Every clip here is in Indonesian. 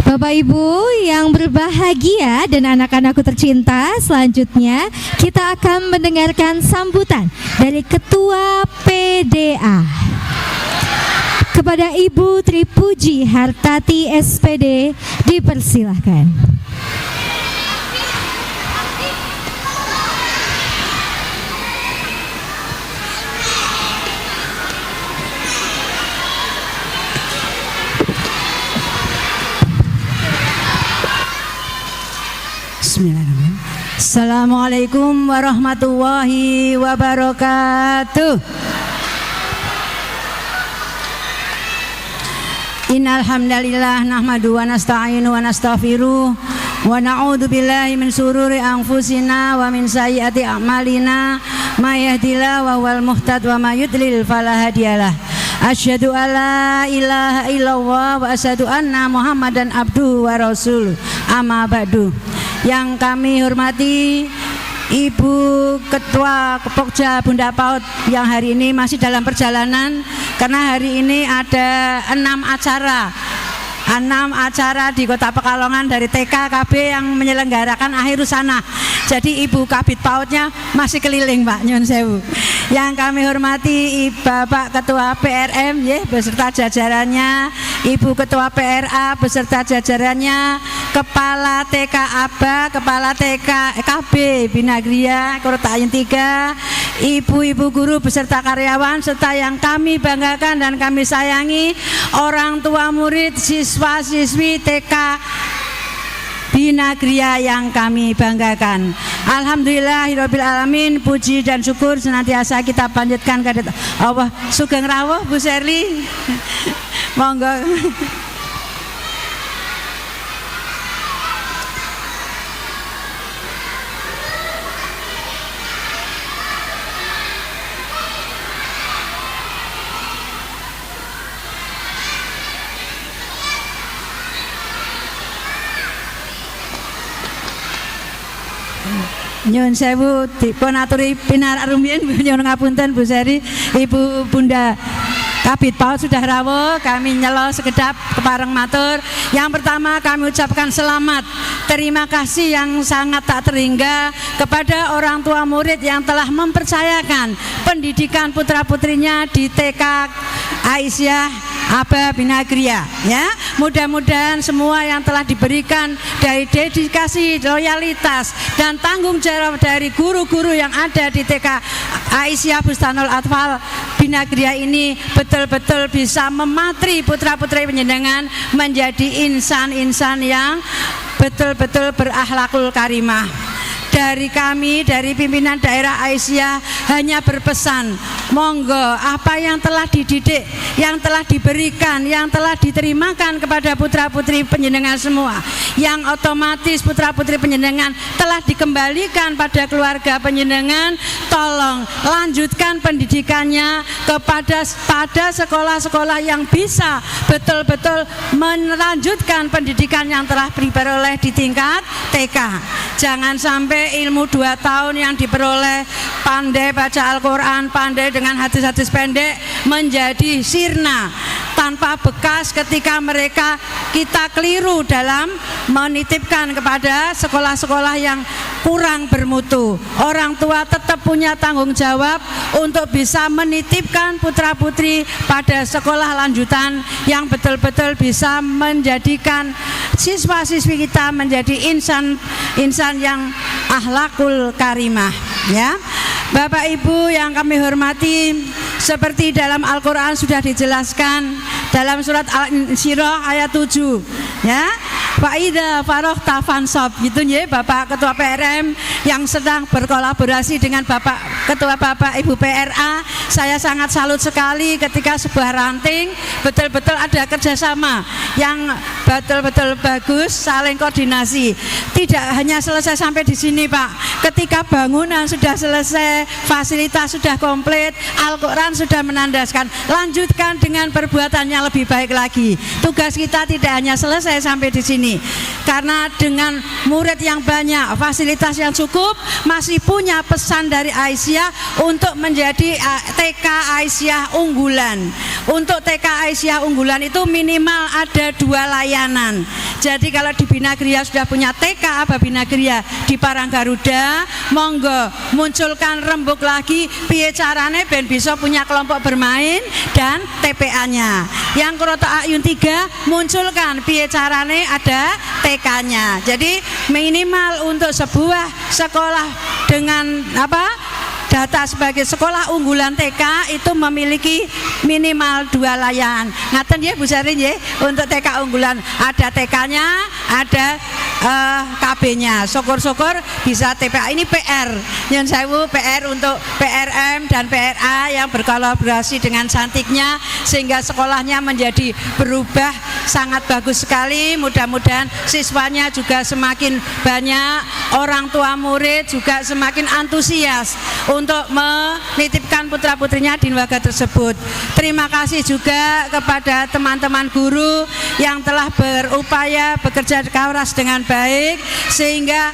Bapak Ibu yang berbahagia dan anak-anakku tercinta, selanjutnya kita akan mendengarkan sambutan dari Ketua PDA. Kepada Ibu Tri Puji Hartati SPD dipersilahkan. Bismillahirrahmanirrahim. Assalamualaikum warahmatullahi wabarakatuh. Innal hamdalillah nahmadu wa nasta'inu wa nastaghfiruh wa na'udzu billahi min syururi anfusina wa min sayyiati a'malina may yahdihillahu wa huwal muhtad wa may yudlil fala hadiyalah. Asyhadu alla ilaha illallah wa asyhadu anna Muhammadan abduhu wa rasuluh. Amma ba'du. Yang kami hormati Ibu Ketua Pokja Bunda PAUD yang hari ini masih dalam perjalanan karena hari ini ada 6 acara di Kota Pekalongan dari TK KB yang menyelenggarakan akhir sana. Jadi Ibu Kabid PAUD-nya masih keliling, Pak, nyun sewu. Yang kami hormati Bapak Ketua PRM beserta jajarannya, Ibu Ketua PRA beserta jajarannya, Kepala TK ABA, Kepala TK KB Binagria Korotayan 3, ibu-ibu guru beserta karyawan, serta yang kami banggakan dan kami sayangi, orang tua murid, siswa-siswi TK Binagria yang kami banggakan. Alhamdulillahirabbil alamin, puji dan syukur senantiasa kita panjatkan kepada Allah. Sugeng rawuh Bu Sherly. Monggo. Nyun sewu dipun aturi pinarak rumiyin, nyun ngapunten Bu Sherly, Ibu Bunda Kabid PAUD sudah rawuh, kami nyelo sekedap kepareng matur. Yang pertama kami ucapkan selamat, terima kasih yang sangat tak terhingga kepada orang tua murid yang telah mempercayakan pendidikan putra-putrinya di TK Aisyah ABA Binagria, ya. Mudah-mudahan semua yang telah diberikan dari dedikasi, loyalitas dan tanggung jawab dari guru-guru yang ada di TK Aisyah Bustanul Atfal Binagria ini betul-betul bisa mematri putra-putri penjenengan menjadi insan-insan yang betul-betul berakhlakul karimah. Dari kami, dari pimpinan daerah Aisyah hanya berpesan, monggo apa yang telah dididik, yang telah diberikan, yang telah diterimakan kepada putra-putri penjenengan semua, yang otomatis putra-putri penjenengan telah dikembalikan pada keluarga penjenengan, tolong lanjutkan pendidikannya pada sekolah-sekolah yang bisa betul-betul melanjutkan pendidikan yang telah diperoleh di tingkat TK. Jangan sampai ilmu 2 tahun yang diperoleh, pandai baca Al-Quran, pandai dengan hadis-hadis pendek, menjadi sirna tanpa bekas ketika kita keliru dalam menitipkan kepada sekolah-sekolah yang kurang bermutu. Orang tua tetap punya tanggung jawab untuk bisa menitipkan putra-putri pada sekolah lanjutan yang betul-betul bisa menjadikan siswa-siswi kita menjadi insan yang akhlakul karimah, ya. Bapak Ibu yang kami hormati, seperti dalam Al-Quran sudah dijelaskan dalam surat Al-Insyirah ayat 7, ya. Fa'idha faroghta fansab, gitu ya, Bapak Ketua PRM yang sedang berkolaborasi dengan Bapak Ibu PRA. Saya sangat salut sekali ketika sebuah ranting betul-betul ada kerjasama yang betul-betul bagus, saling koordinasi. Tidak hanya selesai sampai di sini, Pak. Ketika bangunan sudah selesai, fasilitas sudah komplit, Al-Quran sudah menandaskan, lanjutkan dengan perbuatan yang lebih baik lagi. Tugas kita tidak hanya selesai sampai di sini, karena dengan murid yang banyak, fasilitas yang cukup, masih punya pesan dari Aisyah untuk menjadi TK Aisyah unggulan. Untuk TK Aisyah unggulan itu minimal ada 2 layanan. Jadi kalau di Bina Kriya sudah punya TK Aba Bina Kriya di Paranggaruda, monggo munculkan rembuk lagi piye carane ben bisa punya kelompok bermain dan TPA-nya. Yang Kuroto Ayun 3 munculkan piye carane ada TK-nya. Jadi minimal untuk sebuah sekolah dengan data sebagai sekolah unggulan TK itu memiliki minimal 2 layanan. Ngaten ya Bu Sari ya, untuk TK unggulan ada TK-nya, ada KB-nya. Syukur-syukur bisa TPA. Ini PR. Nyun sewu PR untuk PRM dan PRA yang berkolaborasi dengan Cantiknya sehingga sekolahnya menjadi berubah sangat bagus sekali. Mudah-mudahan siswanya juga semakin banyak, orang tua murid juga semakin antusias untuk menitipkan putra-putrinya di lembaga tersebut. Terima kasih juga kepada teman-teman guru yang telah berupaya bekerja keras dengan baik sehingga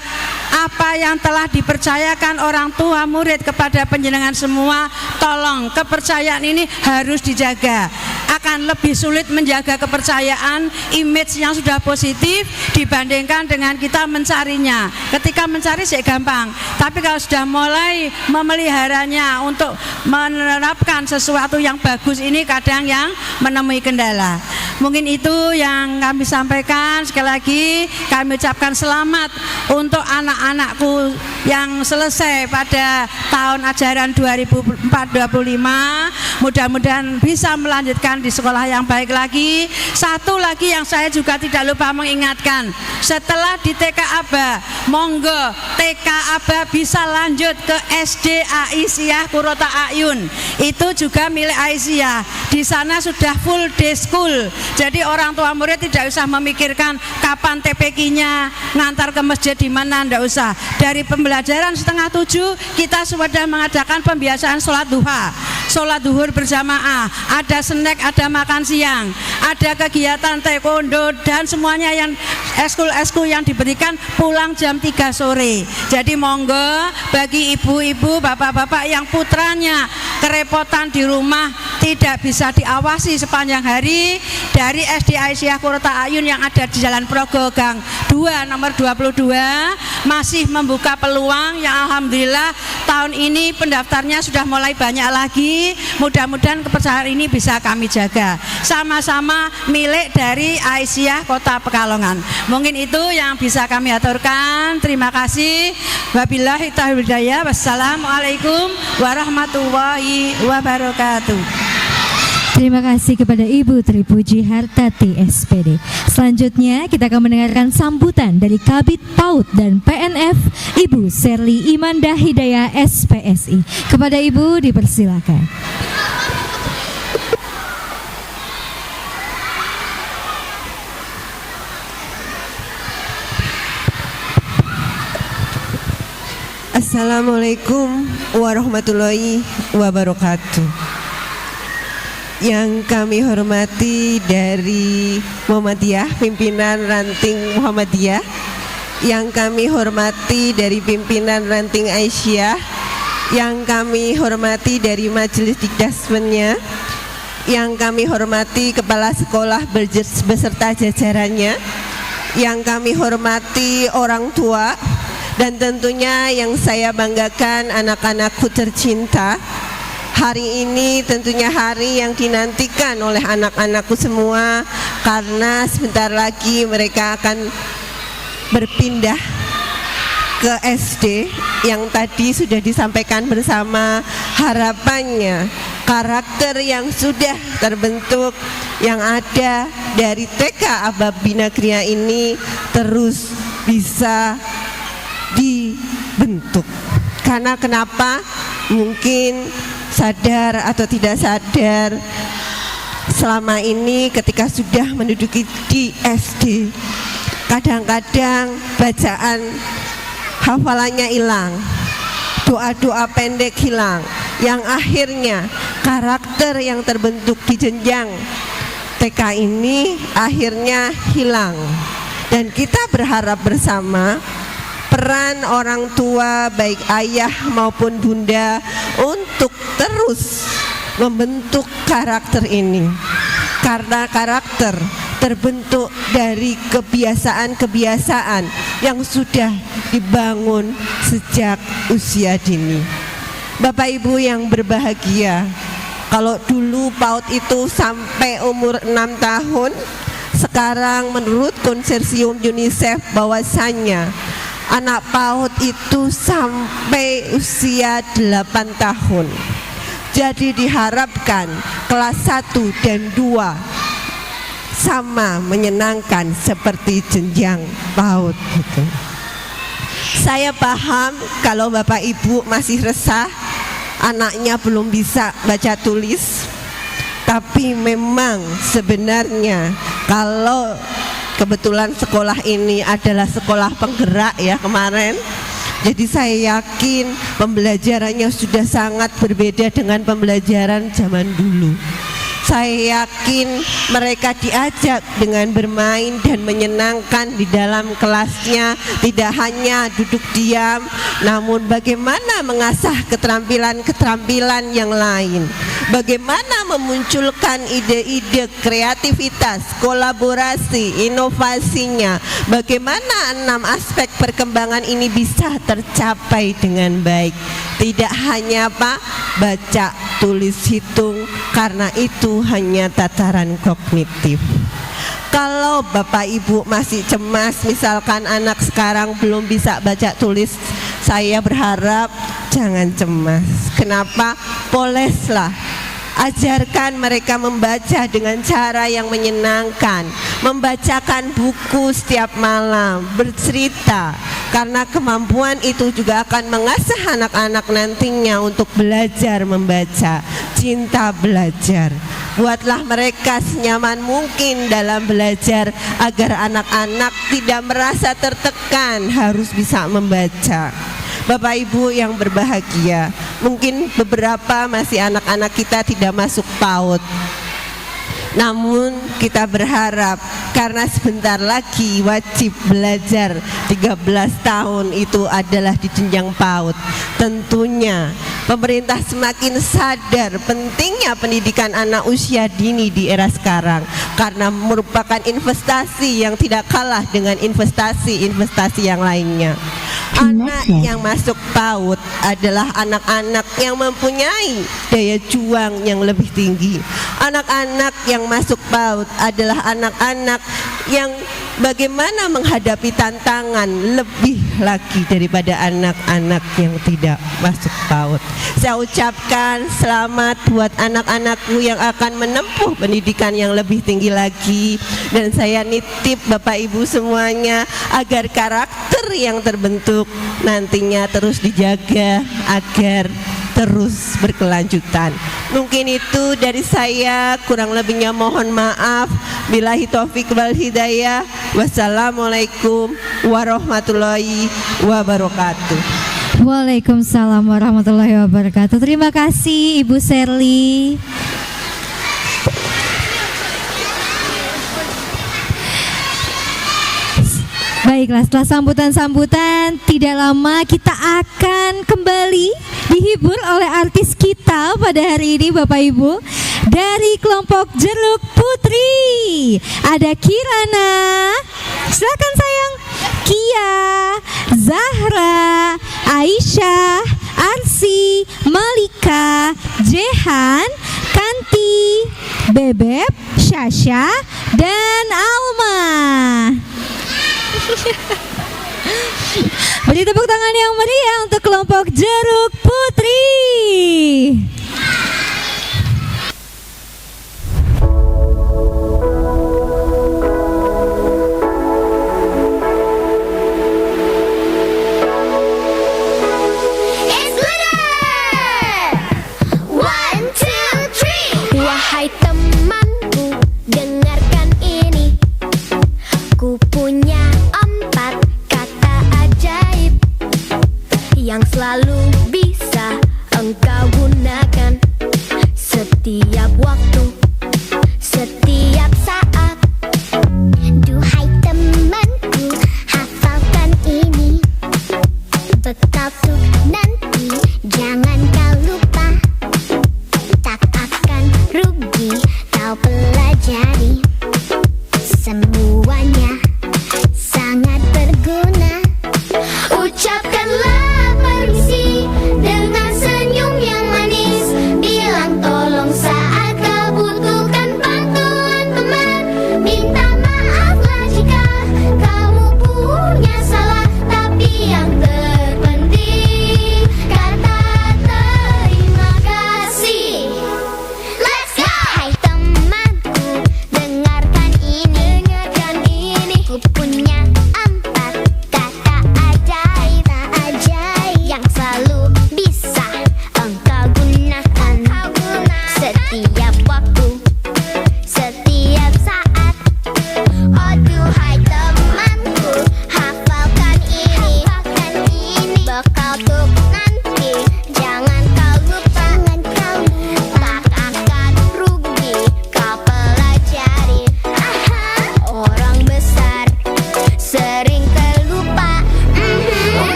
apa yang telah dipercayakan orang tua murid kepada panjenengan semua, tolong kepercayaan ini harus dijaga. Akan lebih sulit menjaga kepercayaan, image yang sudah positif dibandingkan dengan kita mencarinya. Ketika mencari sih gampang, tapi kalau sudah mulai memeliharanya untuk menerapkan sesuatu yang bagus ini kadang yang menemui kendala. Mungkin itu yang kami sampaikan. Sekali lagi kami ucapkan selamat untuk anak-anakku yang selesai pada tahun ajaran 2024-25. Mudah-mudahan bisa melanjutkan di sekolah yang baik lagi. Satu lagi yang saya juga tidak lupa mengingatkan, setelah di TK Aba, monggo TK Aba bisa lanjut ke SD Aisyah Kuroto Ayun. Itu juga milik Aisyah. Di sana sudah full day school. Jadi orang tua murid tidak usah memikirkan kapan TPQ-nya, ngantar ke masjid di mana, tidak usah. Dari pembelajaran 6:30 kita sudah mengadakan pembiasaan sholat duha, sholat duhur berjamaah, ada snack, ada makan siang, ada kegiatan taekwondo dan semuanya yang eskul-eskul yang diberikan pulang jam 3 sore. Jadi monggo bagi ibu-ibu, bapak-bapak yang putranya kerepotan di rumah tidak bisa diawasi sepanjang hari, dari SD Aisyah Kuroto Ayun yang ada di Jalan Progo Gang 2 nomor 22 masih membuka peluang yang alhamdulillah tahun ini pendaftarnya sudah mulai banyak lagi. Mudah-mudahan kepercayaan ini bisa kami jaga. Sama-sama milik dari Aisyah Kota Pekalongan. Mungkin itu yang bisa kami aturkan. Terima kasih. Wabillahi taufiq wal hidayah. Wassalamualaikum warahmatullahi wabarakatuh. Terima kasih kepada Ibu Tripuji Hartati SPD. Selanjutnya kita akan mendengarkan sambutan dari Kabid PAUD dan PNF Ibu Serli Imanda Hidayah SPSI. Kepada Ibu dipersilakan. Assalamualaikum warahmatullahi wabarakatuh. Yang kami hormati dari Muhammadiyah, pimpinan ranting Muhammadiyah, yang kami hormati dari pimpinan ranting Aisyah, yang kami hormati dari majelis dikdasmennya, yang kami hormati kepala sekolah beserta jajarannya, yang kami hormati orang tua, dan tentunya yang saya banggakan anak-anakku tercinta. Hari ini tentunya hari yang dinantikan oleh anak-anakku semua, karena sebentar lagi mereka akan berpindah ke SD yang tadi sudah disampaikan bersama. Harapannya karakter yang sudah terbentuk yang ada dari TK Aba Bina Kriya ini terus bisa dibentuk. Karena kenapa? Mungkin sadar atau tidak sadar, selama ini ketika sudah menduduki di SD, kadang-kadang bacaan hafalannya hilang, doa-doa pendek hilang, yang akhirnya karakter yang terbentuk di jenjang TK ini akhirnya hilang. Dan kita berharap bersama peran orang tua baik ayah maupun bunda untuk terus membentuk karakter ini, karena karakter terbentuk dari kebiasaan-kebiasaan yang sudah dibangun sejak usia dini. Bapak Ibu yang berbahagia, kalau dulu PAUD itu sampai umur 6 tahun, sekarang menurut konsorsium UNICEF bahwasannya anak PAUD itu sampai usia 8 tahun. Jadi diharapkan kelas 1 dan 2 sama menyenangkan seperti jenjang PAUD gitu. Saya paham kalau Bapak Ibu masih resah anaknya belum bisa baca tulis, tapi memang sebenarnya kalau kebetulan sekolah ini adalah sekolah penggerak ya kemarin, jadi saya yakin pembelajarannya sudah sangat berbeda dengan pembelajaran zaman dulu. Saya yakin mereka diajak dengan bermain dan menyenangkan di dalam kelasnya, tidak hanya duduk diam, namun bagaimana mengasah keterampilan-keterampilan yang lain, bagaimana memunculkan ide-ide kreativitas, kolaborasi, inovasinya, bagaimana 6 aspek perkembangan ini bisa tercapai dengan baik. Tidak hanya baca, tulis, hitung, karena itu hanya tataran kognitif. Kalau Bapak Ibu masih cemas, misalkan anak sekarang belum bisa baca tulis, saya berharap jangan cemas. Kenapa? Poleslah, ajarkan mereka membaca dengan cara yang menyenangkan, membacakan buku setiap malam, bercerita, karena kemampuan itu juga akan mengasah anak-anak nantinya untuk belajar membaca, cinta belajar. Buatlah mereka senyaman mungkin dalam belajar agar anak-anak tidak merasa tertekan harus bisa membaca. Bapak Ibu yang berbahagia, mungkin beberapa masih anak-anak kita tidak masuk PAUD. Namun kita berharap karena sebentar lagi wajib belajar 13 tahun itu adalah di jenjang PAUD. Tentunya pemerintah semakin sadar pentingnya pendidikan anak usia dini di era sekarang, karena merupakan investasi yang tidak kalah dengan investasi-investasi yang lainnya. Anak yang masuk PAUD adalah anak-anak yang mempunyai daya juang yang lebih tinggi. Anak-anak yang masuk PAUD adalah anak-anak yang bagaimana menghadapi tantangan lebih lagi daripada anak-anak yang tidak masuk PAUD. Saya ucapkan selamat buat anak-anakku yang akan menempuh pendidikan yang lebih tinggi lagi, dan saya nitip Bapak Ibu semuanya agar karakter yang terbentuk nantinya terus dijaga agar terus berkelanjutan. Mungkin itu dari saya, kurang lebihnya mohon maaf. Billahi taufik wal hidayah. Wassalamualaikum warahmatullahi wabarakatuh. Waalaikumsalam warahmatullahi wabarakatuh. Terima kasih Ibu Sherly. Baiklah, setelah sambutan-sambutan, tidak lama kita akan kembali dihibur oleh artis kita pada hari ini, Bapak Ibu. Dari kelompok Jeruk Putri ada Kirana, silakan sayang, Kia, Zahra, Aisyah, Arsi, Malika, Jehan, Kanti, Bebep, Syasha, dan Alma. Beri tepuk tangan yang meriah untuk kelompok Jeruk Putri. Wahai temanku, dengarkan ini. Ku punya 4 kata ajaib yang selalu bisa engkau gunakan setiap waktu, setiap saat. Duhai temanku, hafalkan ini. Bekal untuk nanti, jangan kau lupa. Tak akan rugi kau pelajari semua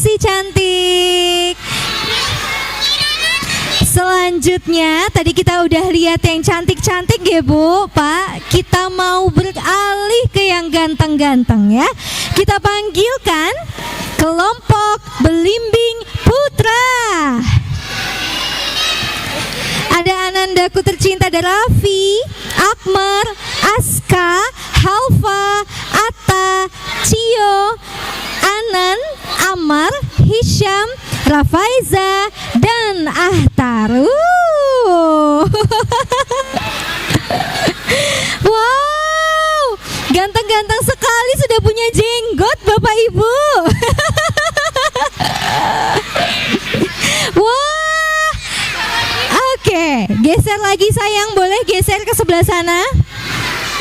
kasih cantik. Selanjutnya tadi kita udah lihat yang cantik-cantik ya Bu, Pak. Kita mau beralih ke yang ganteng-ganteng ya. Kita panggilkan kelompok Belimbing Putra. Ada Anandaku tercinta, ada Raffi, Akmar, Aska, Halfa, Atta, Cio, Anan, Amar, Hisham, Rafaiza, dan Ahtar. Wow, ganteng-ganteng sekali, sudah punya jenggot Bapak Ibu. Wah, oke, geser lagi sayang, boleh geser ke sebelah sana.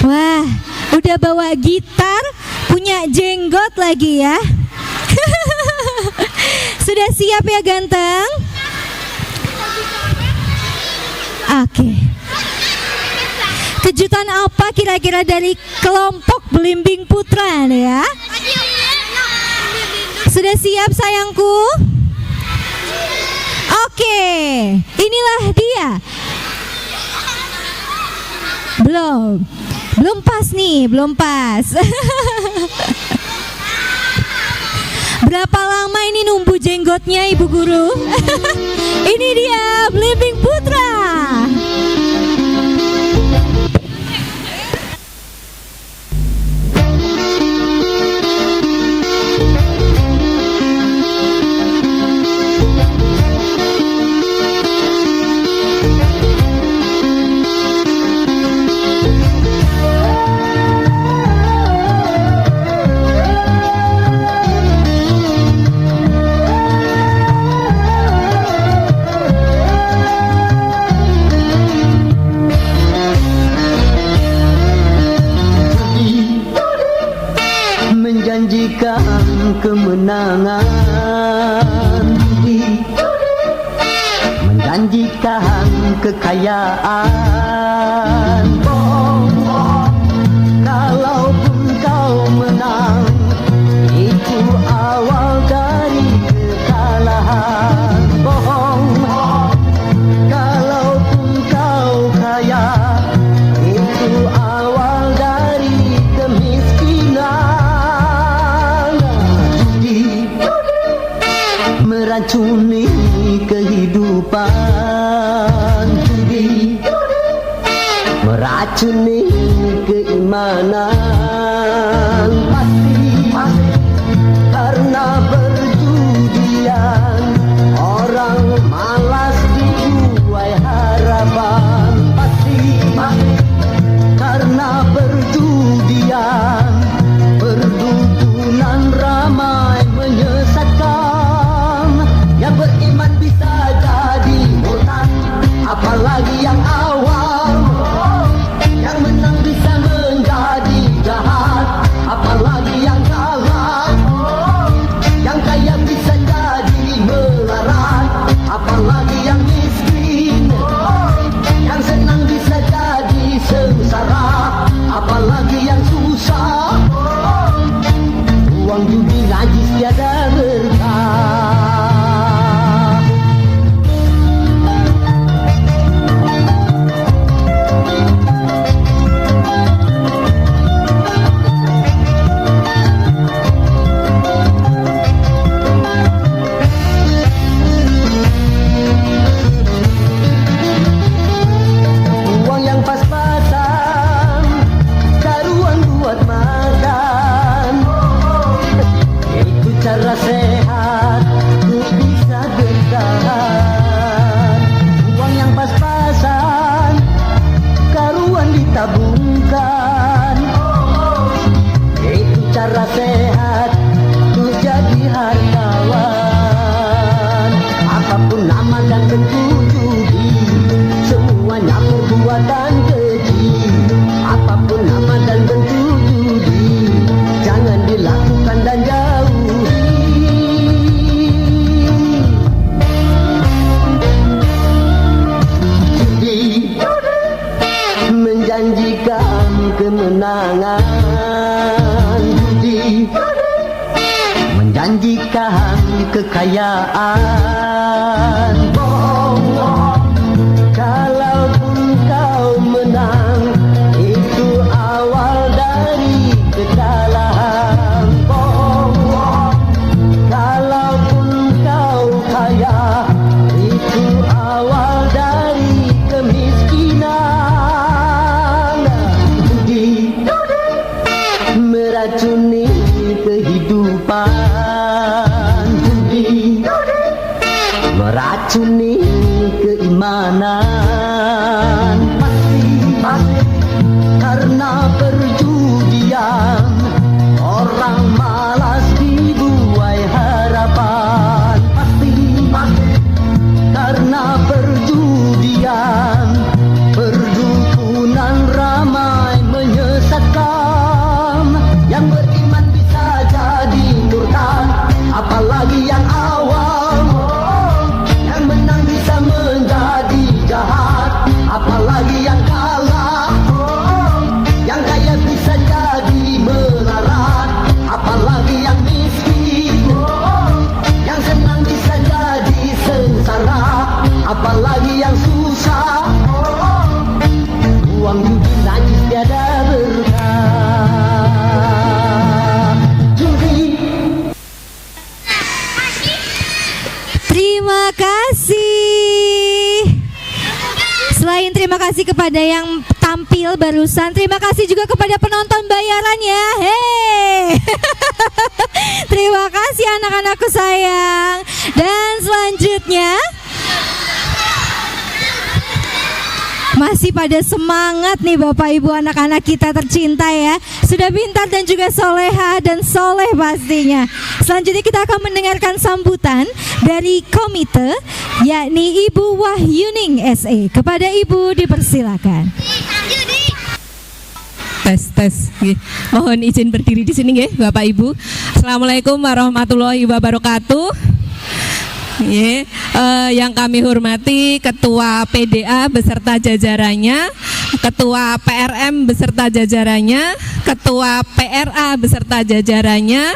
Wah, udah bawa gitar, punya jenggot lagi ya. Sudah siap ya ganteng? Oke. Kejutan apa kira-kira dari kelompok Belimbing Putra nih ya? Sudah siap sayangku? Oke, inilah dia. Belum pas nih, belum pas. Berapa lama ini numbu jenggotnya Ibu Guru? Ini dia Belimbing Putra. Menjanjikan kemenangan, menjanjikan kekayaan. Bohong, kalaupun kau menang, itu awal dari kekalahan. Bohong, kalaupun kau kaya, itu awal dari kemiskinan. Meracuni kehidupan, judi meracuni keimanan. Pasti karena berjudian orang malas dituai harapan. Pasti karena berjudian perdukunan ramai menyesatkan. Yang beriman bisa jadi hutan, apalagi yang awam. Yang menang bisa menjadi jahat, apalagi yang kalah. Yang kaya bisa jadi melarat, apalagi yang miskin. Yang senang bisa jadi sengsara, apalagi yang susah. Uang judi najis tiada berkah. Cara sehat untuk bisa bertahan. Uang yang pas-pasan, karuan ditabungkan. Itu cara sehat untuk jadi hartawan. Apapun nama dan bentuk judi, semuanya perbuatan keji. Apapun nama dan bentuk judi, jangan dilakukan dan jauhi. Menjanjikan kemenangan, judi menjanjikan kekayaan. Kalaupun kau menang, itu awal dari kekalahan. Kalaupun kau kaya, itu awal dari kemiskinan. Judi meracuni kehidupan, judi meracuni keimanan. Pasti karena perjudian orang malas dibuai harapan. Pasti karena perjudian perdukunan ramai menyesatkan. Yang beriman bisa jadi murtad, apalagi yang awam. Yang menang bisa menjadi jahat, apalagi yang kalah. Yang kaya bisa jadi melarat, apalagi yang miskin. Yang senang bisa jadi sengsara, apalagi yang susah. Uang judi najis tiada berkah. Judi. Terima kasih. Selain terima kasih kepada yang tampil barusan, terima kasih juga kepada penonton bayarannya. Hey, terima kasih anak-anakku sayang. Dan selanjutnya masih pada semangat nih Bapak Ibu anak-anak kita tercinta ya. Sudah pintar dan juga soleha dan soleh pastinya. Selanjutnya kita akan mendengarkan sambutan dari komite, yakni Ibu Wahyuning SE. Kepada Ibu dipersilakan. Tes. Mohon izin berdiri di sini nggih, Bapak Ibu. Assalamualaikum warahmatullahi wabarakatuh. Yang kami hormati Ketua PDA beserta jajarannya, Ketua PRM beserta jajarannya, Ketua PRA beserta jajarannya,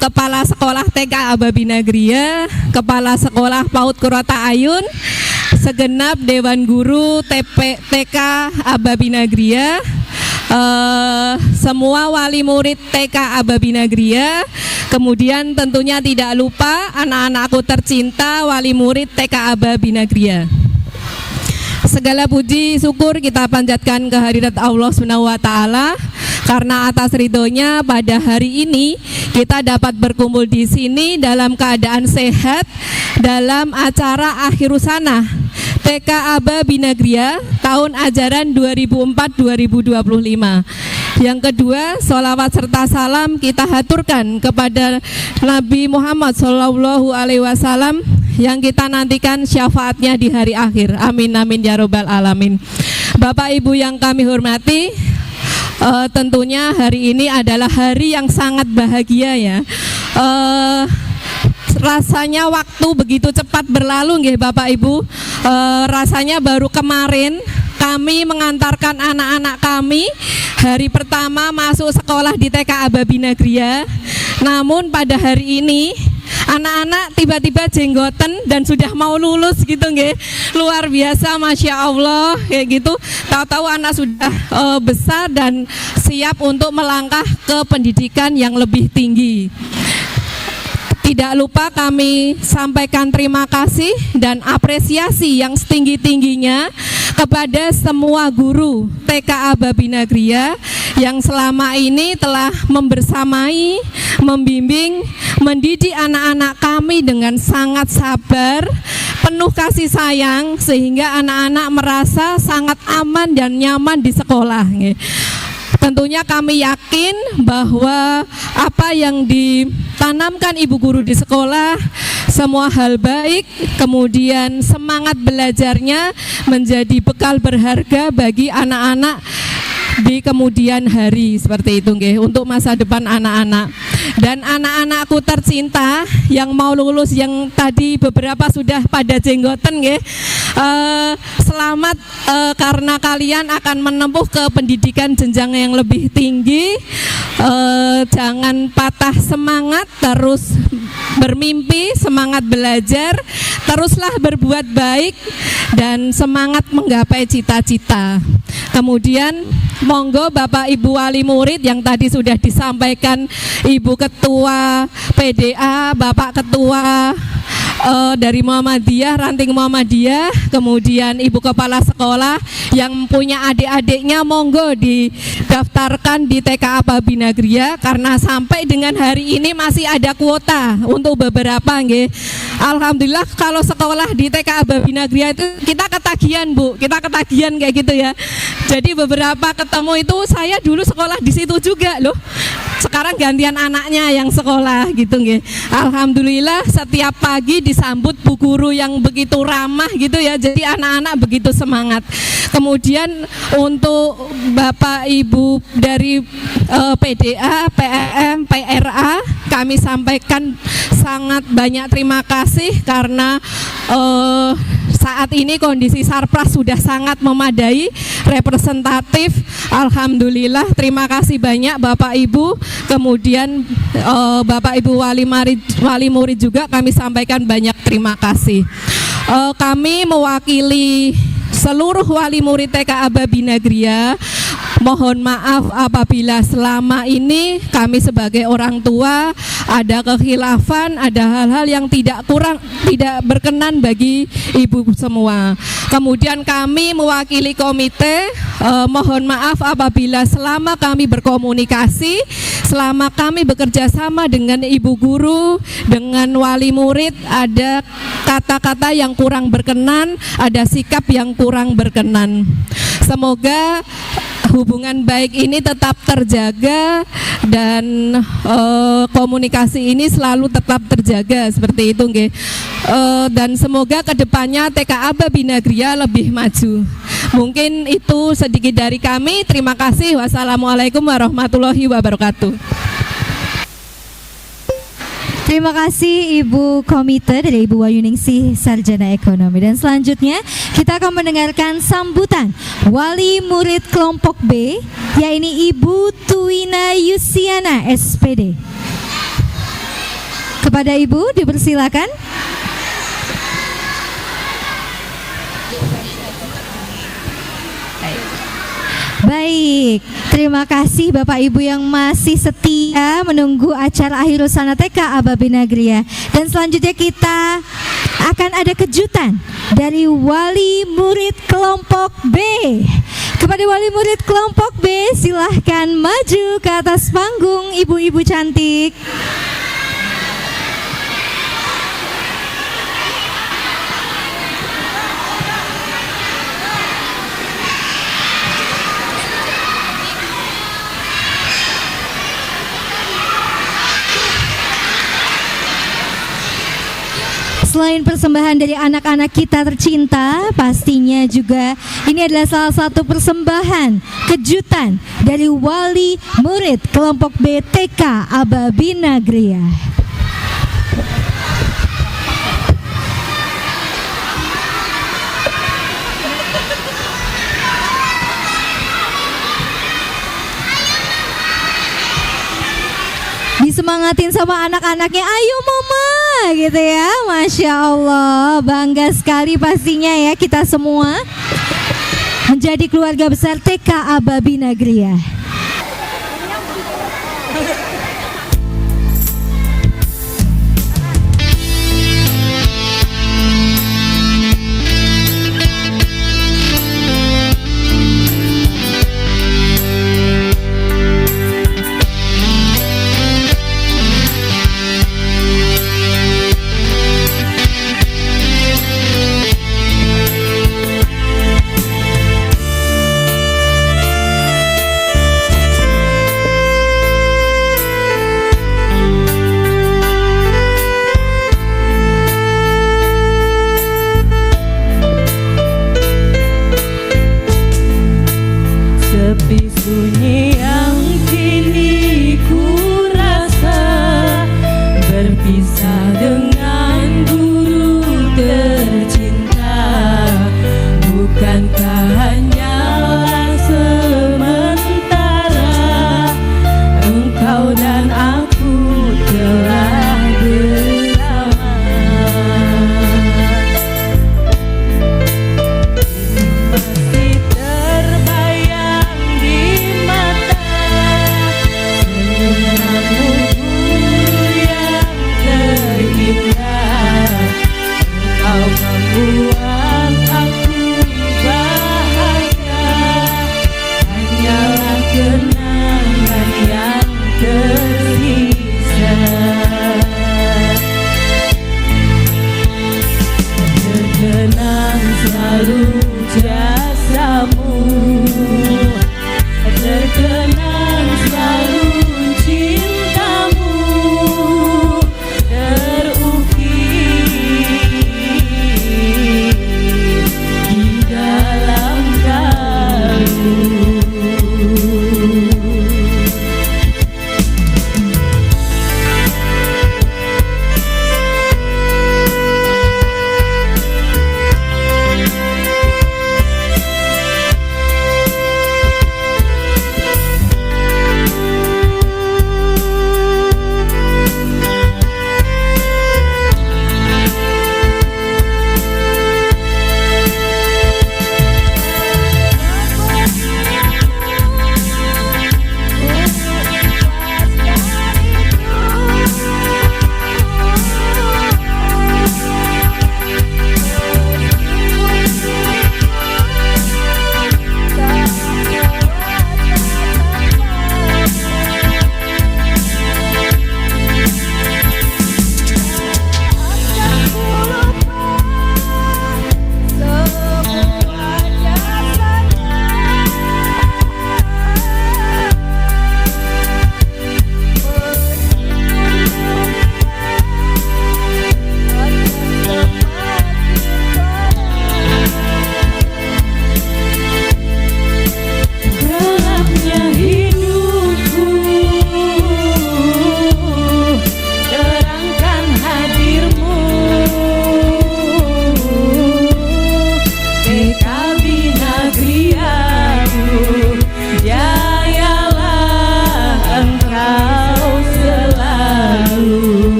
Kepala Sekolah TK Ababi Nagria, Kepala Sekolah PAUD Kurota Ayun, segenap Dewan Guru TK Ababi Nagria, semua wali murid TK Ababi Nagria, kemudian tentunya tidak lupa anak-anakku tercinta wali murid TK Ababi Nagria. Segala puji syukur kita panjatkan kehadirat Allah Subhanahu wa taala karena atas ridhonya pada hari ini kita dapat berkumpul di sini dalam keadaan sehat dalam acara Akhirusana TK Ababi Nagria tahun ajaran 2004-2025. Yang kedua, sholawat serta salam kita haturkan kepada Nabi Muhammad SAW yang kita nantikan syafaatnya di hari akhir. Amin amin ya robbal alamin. Bapak Ibu yang kami hormati, tentunya hari ini adalah hari yang sangat bahagia ya. Rasanya waktu begitu cepat berlalu nggih Bapak Ibu. Rasanya baru kemarin kami mengantarkan anak-anak kami hari pertama masuk sekolah di TK Ababi Nagria. Namun pada hari ini anak-anak tiba-tiba jenggoten dan sudah mau lulus gitu nggih. Luar biasa, Masya Allah kayak gitu. Tahu-tahu anak sudah besar dan siap untuk melangkah ke pendidikan yang lebih tinggi. Tidak lupa kami sampaikan terima kasih dan apresiasi yang setinggi-tingginya kepada semua guru TK Ababi Nagria yang selama ini telah membersamai, membimbing, mendidik anak-anak kami dengan sangat sabar, penuh kasih sayang sehingga anak-anak merasa sangat aman dan nyaman di sekolah. Tentunya kami yakin bahwa apa yang ditanamkan ibu guru di sekolah, semua hal baik, kemudian semangat belajarnya menjadi bekal berharga bagi anak-anak di kemudian hari seperti itu nggih, untuk masa depan anak-anak. Dan anak-anakku tercinta yang mau lulus, yang tadi beberapa sudah pada jenggoten nggih, selamat karena kalian akan menempuh ke pendidikan jenjang yang lebih tinggi. Jangan patah semangat, terus bermimpi, semangat belajar, teruslah berbuat baik dan semangat menggapai cita-cita. Kemudian monggo Bapak Ibu wali murid yang tadi sudah disampaikan Ibu Ketua PDA, Bapak Ketua dari Muhammadiyah, Ranting Muhammadiyah, kemudian Ibu Kepala Sekolah yang punya adik-adiknya monggo didaftarkan di TK Aba Binagria, karena sampai dengan hari ini masih ada kuota untuk beberapa nggih. Alhamdulillah kalau sekolah di TK Aba Binagria itu kita ketagihan Bu, kita ketagihan kayak gitu ya. Jadi beberapa ketemu itu saya dulu sekolah di situ juga loh. Sekarang gantian anaknya yang sekolah gitu nggih. Alhamdulillah setiap pagi disambut Bu Guru yang begitu ramah gitu ya. Jadi anak-anak begitu semangat. Kemudian untuk Bapak Ibu dari PDA, PEM, PRA, kami sampaikan sangat banyak terima kasih karena saat ini kondisi Sarpras sudah sangat memadai, representatif. Alhamdulillah, terima kasih banyak Bapak Ibu. Kemudian Bapak Ibu wali murid juga kami sampaikan banyak terima kasih. Kami mewakili seluruh wali murid TK Aba Binagria, mohon maaf apabila selama ini kami sebagai orang tua ada kekhilafan, ada hal-hal yang tidak berkenan bagi ibu semua. Kemudian kami mewakili komite, mohon maaf apabila selama kami berkomunikasi, selama kami bekerja sama dengan ibu guru, dengan wali murid, ada kata-kata yang kurang berkenan, ada sikap yang kurang berkenan. Semoga hubungan baik ini tetap terjaga dan komunikasi ini selalu tetap terjaga seperti itu nggih. Dan semoga kedepannya TK Aba Binagria lebih maju. Mungkin itu sedikit dari kami. Terima kasih. Wassalamualaikum warahmatullahi wabarakatuh. Terima kasih Ibu Komite dari Ibu Wayuningsih, Sarjana Ekonomi. Dan selanjutnya kita akan mendengarkan sambutan Wali Murid Kelompok B, yaitu Ibu Tuina Yusiana, SPD. Kepada Ibu dipersilakan. Baik, terima kasih Bapak Ibu yang masih setia menunggu acara akhir husana TK Aba Binagria. Dan selanjutnya kita akan ada kejutan dari wali murid kelompok B. Kepada wali murid kelompok B, silahkan maju ke atas panggung ibu-ibu cantik. Selain persembahan dari anak-anak kita tercinta, pastinya juga ini adalah salah satu persembahan kejutan dari wali murid kelompok B TK Aba Binagria. Disemangatin sama anak-anaknya, ayo mama gitu ya. Masya Allah, bangga sekali pastinya ya kita semua menjadi keluarga besar TK Aba Binagria. buat aku bahagia, hanyalah kenangan yang tersisa. Terkenang selalu jasamu, terkenang selalu cintamu, terukir di dalam kalbu.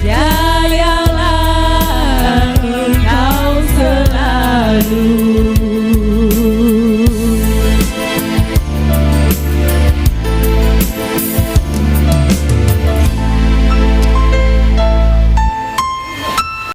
Jayalah engkau selalu.